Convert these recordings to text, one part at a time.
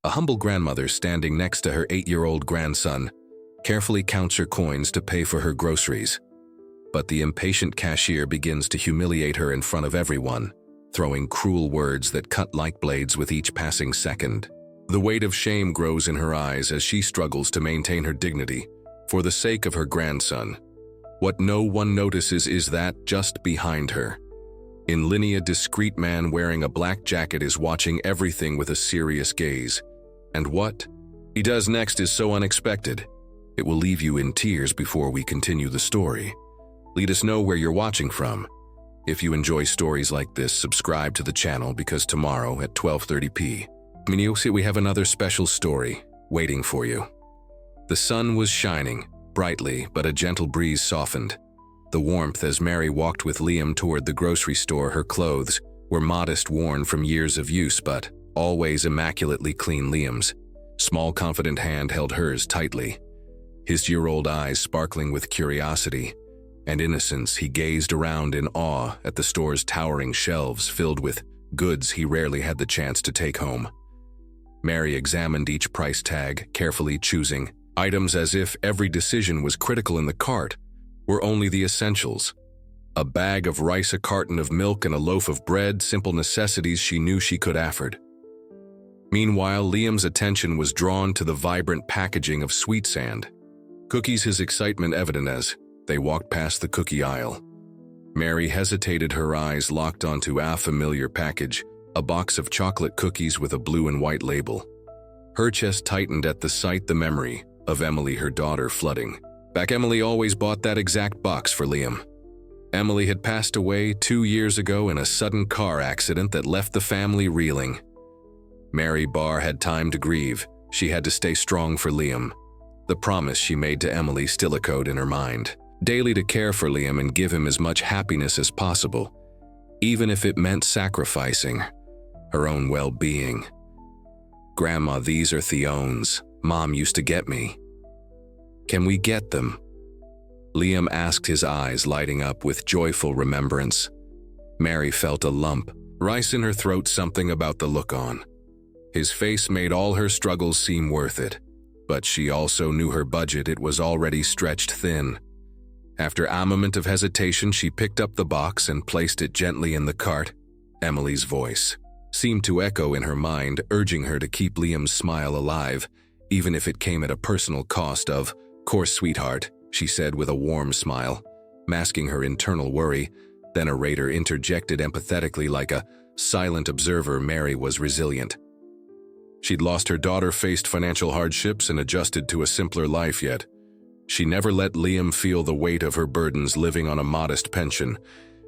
A humble grandmother standing next to her 8-year-old grandson carefully counts her coins to pay for her groceries. But the impatient cashier begins to humiliate her in front of everyone, throwing cruel words that cut like blades with each passing second. The weight of shame grows in her eyes as she struggles to maintain her dignity for the sake of her grandson. What no one notices is that, just behind her, in linea, a discreet man wearing a black jacket is watching everything with a serious gaze. And what he does next is so unexpected, it will leave you in tears before we continue the story. Let us know where you're watching from. If you enjoy stories like this, subscribe to the channel, because tomorrow at 12:30 p.m. we have another special story waiting for you. The sun was shining brightly, but a gentle breeze softened the warmth as Mary walked with Liam toward the grocery store. Her clothes were modest, worn from years of use, but always immaculately clean. Liam's small, confident hand held hers tightly. His year-old eyes sparkling with curiosity and innocence, he gazed around in awe at the store's towering shelves filled with goods he rarely had the chance to take home. Mary examined each price tag, carefully choosing items as if every decision was critical. In the cart were only the essentials: a bag of rice, a carton of milk, and a loaf of bread, simple necessities she knew she could afford. Meanwhile, Liam's attention was drawn to the vibrant packaging of sweet sand cookies, his excitement evident as they walked past the cookie aisle. Mary hesitated, her eyes locked onto a familiar package, a box of chocolate cookies with a blue and white label. Her chest tightened at the sight, the memory of Emily, her daughter, flooding back. Emily always bought that exact box for Liam. Emily had passed away 2 years ago in a sudden car accident that left the family reeling. Mary Barr had time to grieve. She had to stay strong for Liam. The promise she made to Emily still echoed in her mind, daily to care for Liam and give him as much happiness as possible, even if it meant sacrificing her own well-being. "Grandma, these are Theone's. Mom used to get me. Can we get them?" Liam asked, his eyes lighting up with joyful remembrance. Mary felt a lump rise in her throat, something about the look on his face made all her struggles seem worth it. But she also knew her budget, it was already stretched thin. After a moment of hesitation, she picked up the box and placed it gently in the cart. Emily's voice seemed to echo in her mind, urging her to keep Liam's smile alive, even if it came at a personal cost. "Of course, sweetheart," she said with a warm smile, masking her internal worry. Then a narrator interjected empathetically, like a silent observer. Mary was resilient. She'd lost her daughter, faced financial hardships, and adjusted to a simpler life, yet she never let Liam feel the weight of her burdens, living on a modest pension.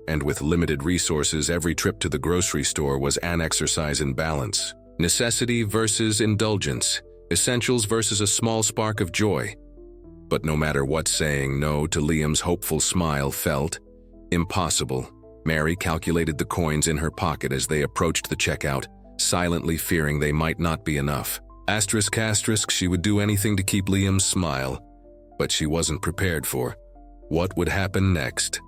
And with limited resources, every trip to the grocery store was an exercise in balance. Necessity versus indulgence, essentials versus a small spark of joy. But no matter what, saying no to Liam's hopeful smile felt impossible. Mary calculated the coins in her pocket as they approached the checkout, silently fearing they might not be enough. She would do anything to keep Liam's smile, but she wasn't prepared for what would happen next.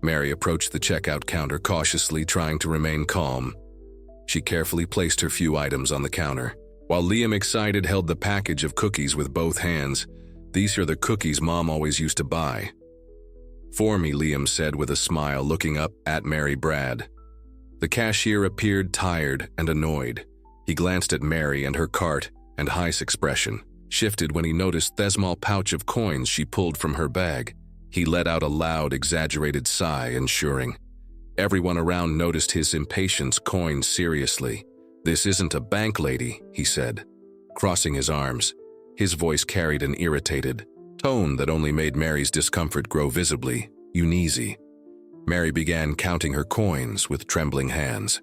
Mary approached the checkout counter cautiously, trying to remain calm. She carefully placed her few items on the counter, while Liam, excited, held the package of cookies with both hands. "These are the cookies Mom always used to buy for me," Liam said with a smile, looking up at Mary Brad. The cashier appeared tired and annoyed. He glanced at Mary and her cart, and his expression shifted when he noticed the small pouch of coins she pulled from her bag. He let out a loud, exaggerated sigh, ensuring everyone around noticed his impatience. "Coins, seriously? This isn't a bank, lady," he said, crossing his arms. His voice carried an irritated tone that only made Mary's discomfort grow visibly. "Easy." Mary began counting her coins with trembling hands.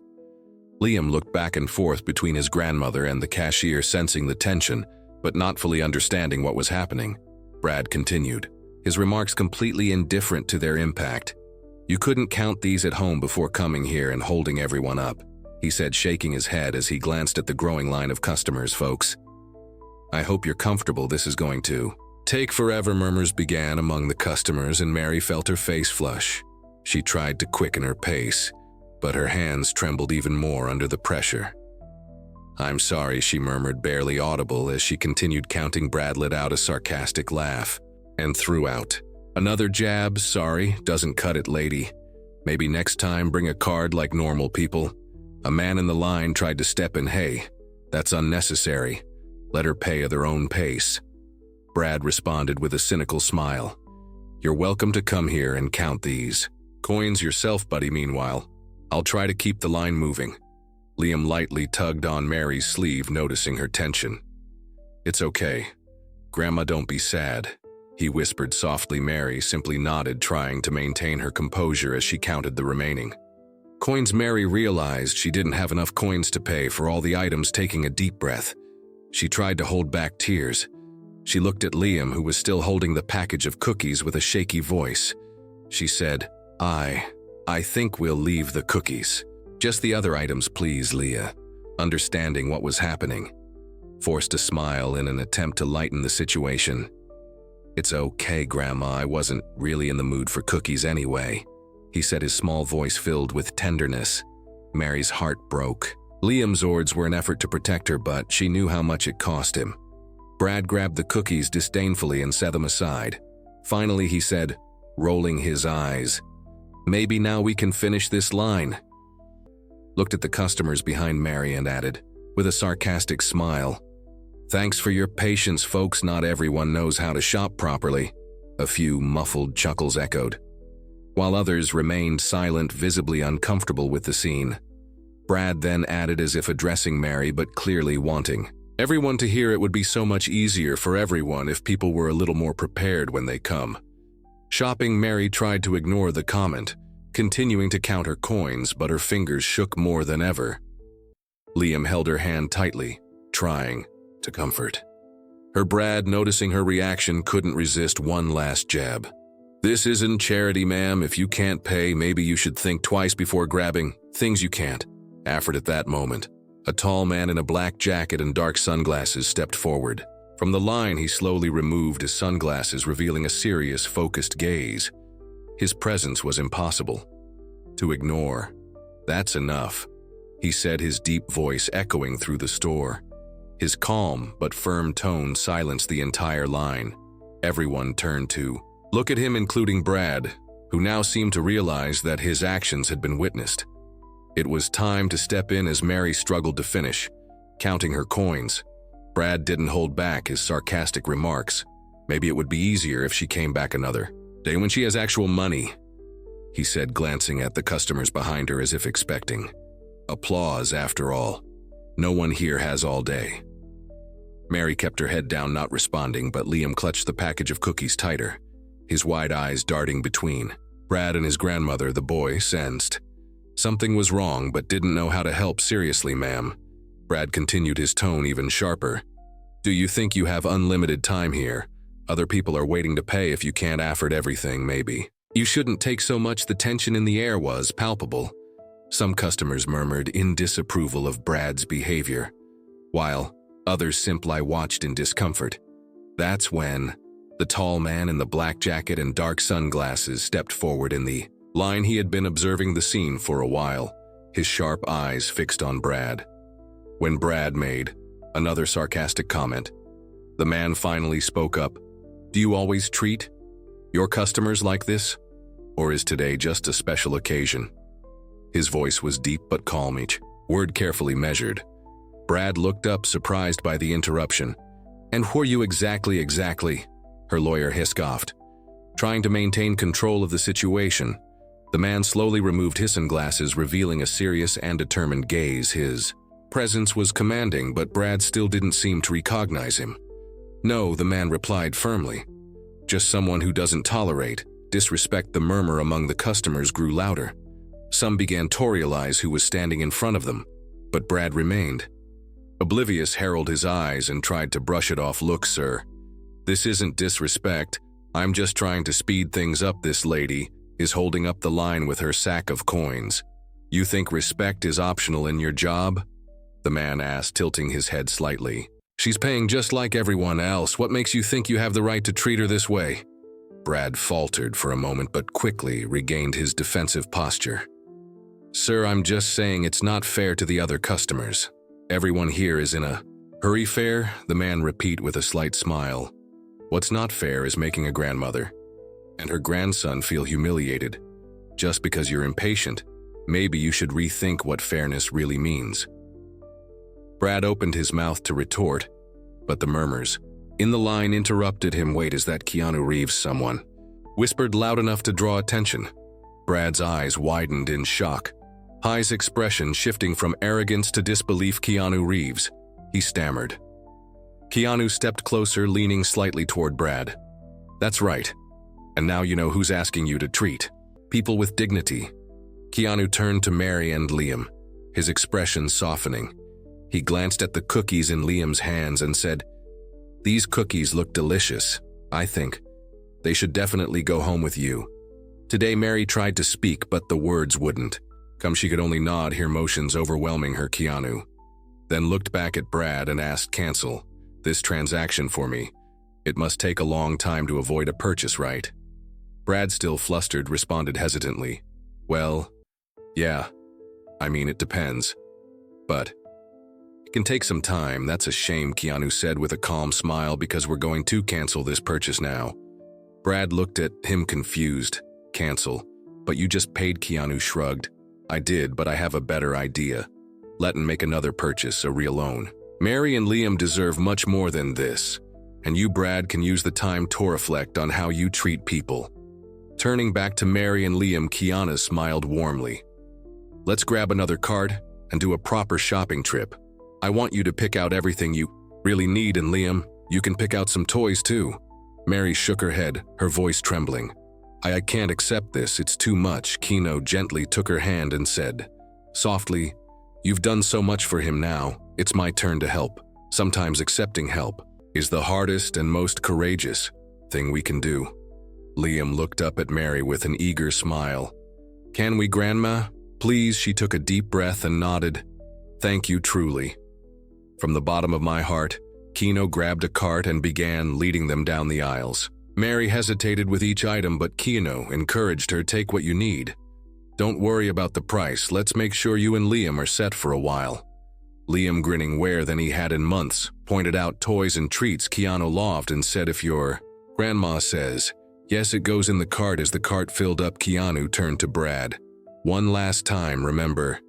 Liam looked back and forth between his grandmother and the cashier, sensing the tension, but not fully understanding what was happening. Brad continued, his remarks completely indifferent to their impact. "You couldn't count these at home before coming here and holding everyone up," he said, shaking his head as he glanced at the growing line of customers. "Folks, I hope you're comfortable. This is going to take forever." Murmurs began among the customers, and Mary felt her face flush. She tried to quicken her pace, but her hands trembled even more under the pressure. "I'm sorry," she murmured, barely audible, as she continued counting. Brad let out a sarcastic laugh and threw out, "Another jab? Sorry, doesn't cut it, lady. Maybe next time bring a card like normal people." A man in the line tried to step in. "Hey, that's unnecessary. Let her pay at their own pace." Brad responded with a cynical smile. "You're welcome to come here and count these coins yourself, buddy. Meanwhile, I'll try to keep the line moving." Liam lightly tugged on Mary's sleeve, noticing her tension. "It's okay. Grandma, don't be sad," he whispered softly. Mary simply nodded, trying to maintain her composure as she counted the remaining coins. Mary realized she didn't have enough coins to pay for all the items. Taking a deep breath, she tried to hold back tears. She looked at Liam, who was still holding the package of cookies. With a shaky voice, she said, I think we'll leave the cookies. Just the other items, please." Leah, understanding what was happening, forced a smile in an attempt to lighten the situation. "It's okay, Grandma. I wasn't really in the mood for cookies anyway," he said, his small voice filled with tenderness. Mary's heart broke. Liam's words were an effort to protect her, but she knew how much it cost him. Brad grabbed the cookies disdainfully and set them aside. Finally, he said, rolling his eyes, "Maybe now we can finish this line." Looked at the customers behind Mary and added, with a sarcastic smile, "Thanks for your patience, folks. Not everyone knows how to shop properly." A few muffled chuckles echoed, while others remained silent, visibly uncomfortable with the scene. Brad then added, as if addressing Mary but clearly wanting everyone to hear, "It would be so much easier for everyone if people were a little more prepared when they come shopping." Mary tried to ignore the comment, continuing to count her coins, but her fingers shook more than ever. Liam held her hand tightly, trying to comfort her. Brad, noticing her reaction, couldn't resist one last jab. "This isn't charity, ma'am. If you can't pay, maybe you should think twice before grabbing things you can't." Afford. At that moment, a tall man in a black jacket and dark sunglasses stepped forward. From the line, he slowly removed his sunglasses, revealing a serious, focused gaze. His presence was impossible to ignore. "That's enough," he said, his deep voice echoing through the store. His calm but firm tone silenced the entire line. Everyone turned to look at him, including Brad, who now seemed to realize that his actions had been witnessed. It was time to step in as Mary struggled to finish counting her coins. Brad didn't hold back his sarcastic remarks. "Maybe it would be easier if she came back another day when she has actual money," he said, glancing at the customers behind her as if expecting applause. "After all, no one here has all day." Mary kept her head down, not responding, but Liam clutched the package of cookies tighter, his wide eyes darting between Brad and his grandmother. The boy sensed something was wrong but didn't know how to help. "Seriously, ma'am," Brad continued, his tone even sharper. "Do you think you have unlimited time here? Other people are waiting to pay. If you can't afford everything, maybe you shouldn't take so much." The tension in the air was palpable. Some customers murmured in disapproval of Brad's behavior, while others simply watched in discomfort. That's when the tall man in the black jacket and dark sunglasses stepped forward in the line. He had been observing the scene for a while, his sharp eyes fixed on Brad. When Brad made another sarcastic comment, the man finally spoke up. "Do you always treat your customers like this? Or is today just a special occasion?" His voice was deep but calm, each word carefully measured. Brad looked up, surprised by the interruption. "And who are you exactly?" her lawyer scoffed, trying to maintain control of the situation. The man slowly removed his sunglasses, revealing a serious and determined gaze. His presence was commanding, but Brad still didn't seem to recognize him. "No," the man replied firmly. "Just someone who doesn't tolerate disrespect." The murmur among the customers grew louder. Some began to realize who was standing in front of them, but Brad remained oblivious. Harold his eyes and tried to brush it off. "Look, sir, this isn't disrespect. I'm just trying to speed things up. This lady is holding up the line with her sack of coins. You think respect is optional in your job?" the man asked, tilting his head slightly. "She's paying just like everyone else. What makes you think you have the right to treat her this way?" Brad faltered for a moment but quickly regained his defensive posture. "Sir, I'm just saying it's not fair to the other customers." Everyone here is in a hurry. Fair, the man repeat with a slight smile. What's not fair is making a grandmother and her grandson feel humiliated. Just because you're impatient, maybe you should rethink what fairness really means. Brad opened his mouth to retort, but the murmurs in the line interrupted him. Wait, is that Keanu Reeves? Someone whispered loud enough to draw attention. Brad's eyes widened in shock, his expression shifting from arrogance to disbelief. Keanu Reeves, he stammered. Keanu stepped closer, leaning slightly toward Brad. That's right. And now you know who's asking you to treat people with dignity. Keanu turned to Mary and Liam, his expression softening. He glanced at the cookies in Liam's hands and said, "These cookies look delicious. I think they should definitely go home with you." Today Mary tried to speak, but the words wouldn't come. She could only nod, her emotions overwhelming her. Keanu then looked back at Brad and asked, "Cancel this transaction for me. It must take a long time to avoid a purchase, right?" Brad, still flustered, responded hesitantly, "Well, yeah. I mean, it depends. But it can take some time." "That's a shame," Keanu said with a calm smile, "because we're going to cancel this purchase now." Brad looked at him confused. "Cancel? But you just paid." Keanu shrugged. "I did, but I have a better idea. Let and make another purchase, a real loan. Mary and Liam deserve much more than this. And you, Brad, can use the time to reflect on how you treat people." Turning back to Mary and Liam, Keanu smiled warmly. "Let's grab another card and do a proper shopping trip. I want you to pick out everything you really need, and Liam, you can pick out some toys too." Mary shook her head, her voice trembling. I can't accept this, it's too much." Keanu gently took her hand and said, softly, "You've done so much for him now, it's my turn to help. Sometimes accepting help is the hardest and most courageous thing we can do." Liam looked up at Mary with an eager smile. "Can we, Grandma? Please." She took a deep breath and nodded. "Thank you, truly." From the bottom of my heart, Keanu grabbed a cart and began leading them down the aisles. Mary hesitated with each item, but Keanu encouraged her, "Take what you need. Don't worry about the price. Let's make sure you and Liam are set for a while." Liam, grinning more than he had in months, pointed out toys and treats. Keanu laughed and said, "If your grandma says yes, it goes in the cart." As the cart filled up, Keanu turned to Brad. "One last time, remember,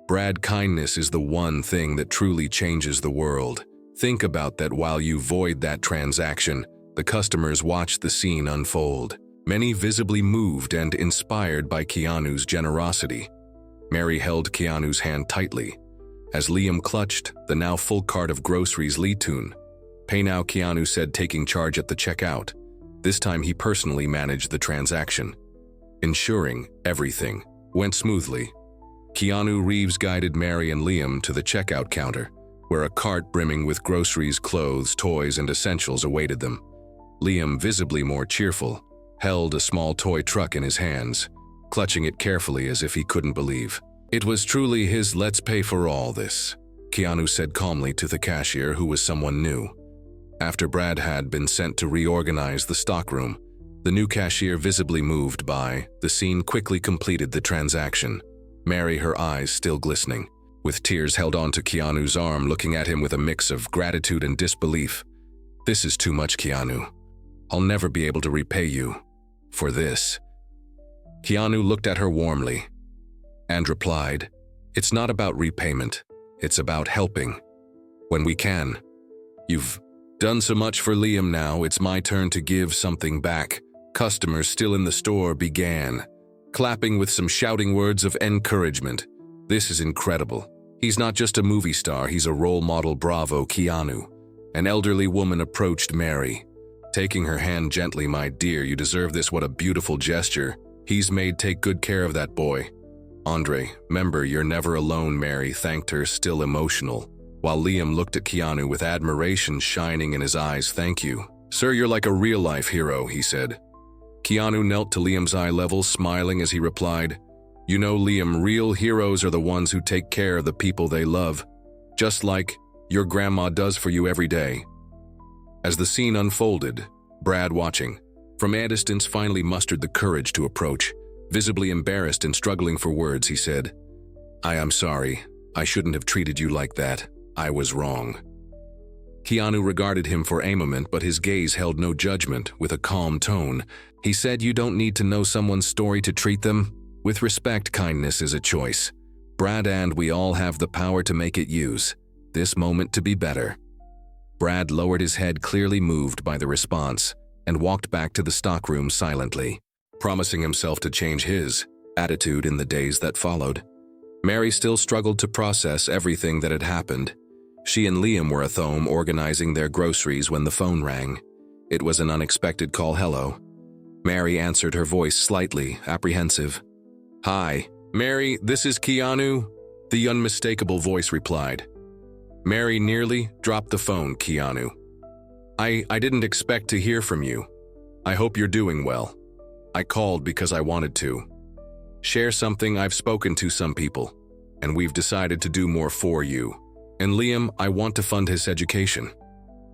Brad, kindness is the one thing that truly changes the world. Think about that while you void that transaction." The customers watched the scene unfold, many visibly moved and inspired by Keanu's generosity. Mary held Keanu's hand tightly as Liam clutched the now full cart of groceries. "Litun. Pay now," Keanu said, taking charge at the checkout. This time he personally managed the transaction, ensuring everything went smoothly. Keanu Reeves guided Mary and Liam to the checkout counter, where a cart brimming with groceries, clothes, toys, and essentials awaited them. Liam, visibly more cheerful, held a small toy truck in his hands, clutching it carefully as if he couldn't believe it was truly his. "Let's pay for all this," Keanu said calmly to the cashier, who was someone new. After Brad had been sent to reorganize the stockroom, the new cashier, visibly moved by the scene, quickly completed the transaction. Mary, her eyes still glistening with tears, held on to Keanu's arm, looking at him with a mix of gratitude and disbelief. "This is too much, Keanu. I'll never be able to repay you for this." Keanu looked at her warmly and replied, "It's not about repayment, it's about helping when we can. You've done so much for Liam, now it's my turn to give something back." Customers still in the store began clapping with some shouting words of encouragement. "This is incredible. He's not just a movie star, he's a role model. Bravo, Keanu." An elderly woman approached Mary, taking her hand gently. "My dear, you deserve this. What a beautiful gesture he's made. Take good care of that boy. Andre, remember, you're never alone." Mary thanked her, still emotional, while Liam looked at Keanu with admiration shining in his eyes. "Thank you, sir. You're like a real-life hero," he said. Keanu knelt to Liam's eye level, smiling as he replied, "You know, Liam, real heroes are the ones who take care of the people they love, just like your grandma does for you every day." As the scene unfolded, Brad, watching from a distance, finally mustered the courage to approach. Visibly embarrassed and struggling for words, he said, I'm sorry. I shouldn't have treated you like that." I was wrong. Keanu regarded him for a moment, but his gaze held no judgment. With a calm tone, he said, "You don't need to know someone's story to treat them. With respect, kindness is a choice. Brad and we all have the power to make it use this moment to be better." Brad lowered his head, clearly moved by the response, and walked back to the stockroom silently, promising himself to change his attitude in the days that followed. Mary still struggled to process everything that had happened. She and Liam were at home organizing their groceries when the phone rang. It was an unexpected call. "Hello." Mary answered, her voice slightly apprehensive. "Hi, Mary, this is Keanu," the unmistakable voice replied. Mary nearly dropped the phone. "Keanu, I didn't expect to hear from you. I hope you're doing well. I called because I wanted to share something. I've spoken to some people, and we've decided to do more for you. And Liam, I want to fund his education.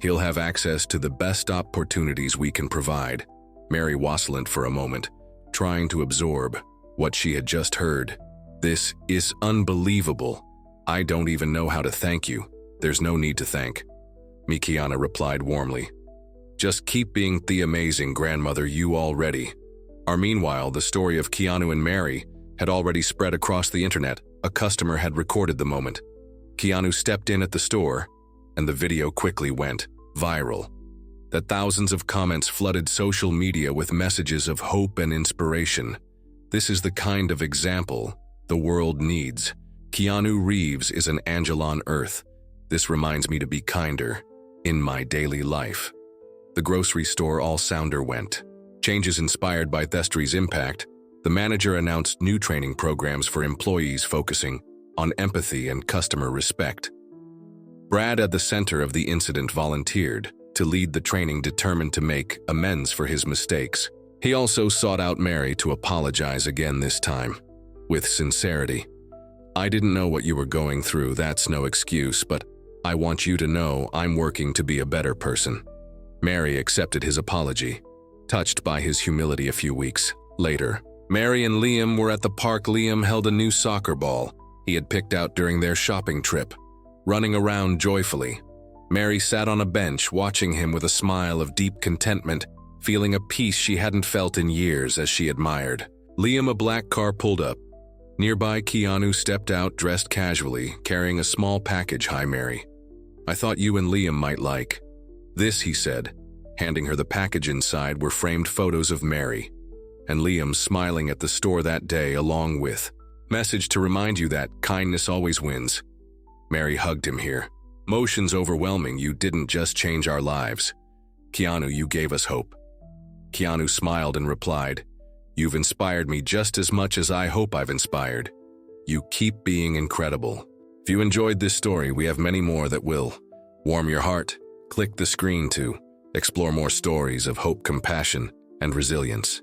He'll have access to the best opportunities we can provide." Mary wassled for a moment, trying to absorb what she had just heard. "This is unbelievable. I don't even know how to thank you." "There's no need to thank me," Keanu replied warmly. "Just keep being the amazing grandmother you already are." Meanwhile, the story of Keanu and Mary had already spread across the internet. A customer had recorded the moment. Keanu stepped in at the store, and the video quickly went viral. That thousands of comments flooded social media with messages of hope and inspiration. This is the kind of example the world needs. Keanu Reeves is an angel on earth. This reminds me to be kinder in my daily life. The grocery store all sounder went. Changes inspired by Thestri's impact, the manager announced new training programs for employees focusing on empathy and customer respect. Brad, at the center of the incident, volunteered to lead the training, determined to make amends for his mistakes. He also sought out Mary to apologize again, this time with sincerity. "I didn't know what you were going through. That's no excuse, but I want you to know I'm working to be a better person." Mary accepted his apology, touched by his humility. A few weeks later, Mary and Liam were at the park. Liam held a new soccer ball he had picked out during their shopping trip, running around joyfully. Mary sat on a bench, watching him with a smile of deep contentment, feeling a peace she hadn't felt in years as she admired Liam. A black car pulled up. Nearby, Keanu stepped out, dressed casually, carrying a small package. "Hi, Mary. I thought you and Liam might like this," he said, handing her the package. Inside were framed photos of Mary and Liam smiling at the store that day, along with message to remind you that kindness always wins. Mary hugged him here. "Emotions overwhelming. You didn't just change our lives, Keanu, you gave us hope." Keanu smiled and replied, "You've inspired me just as much as I hope I've inspired. You keep being incredible." If you enjoyed this story, we have many more that will warm your heart. Click the screen to explore more stories of hope, compassion, and resilience.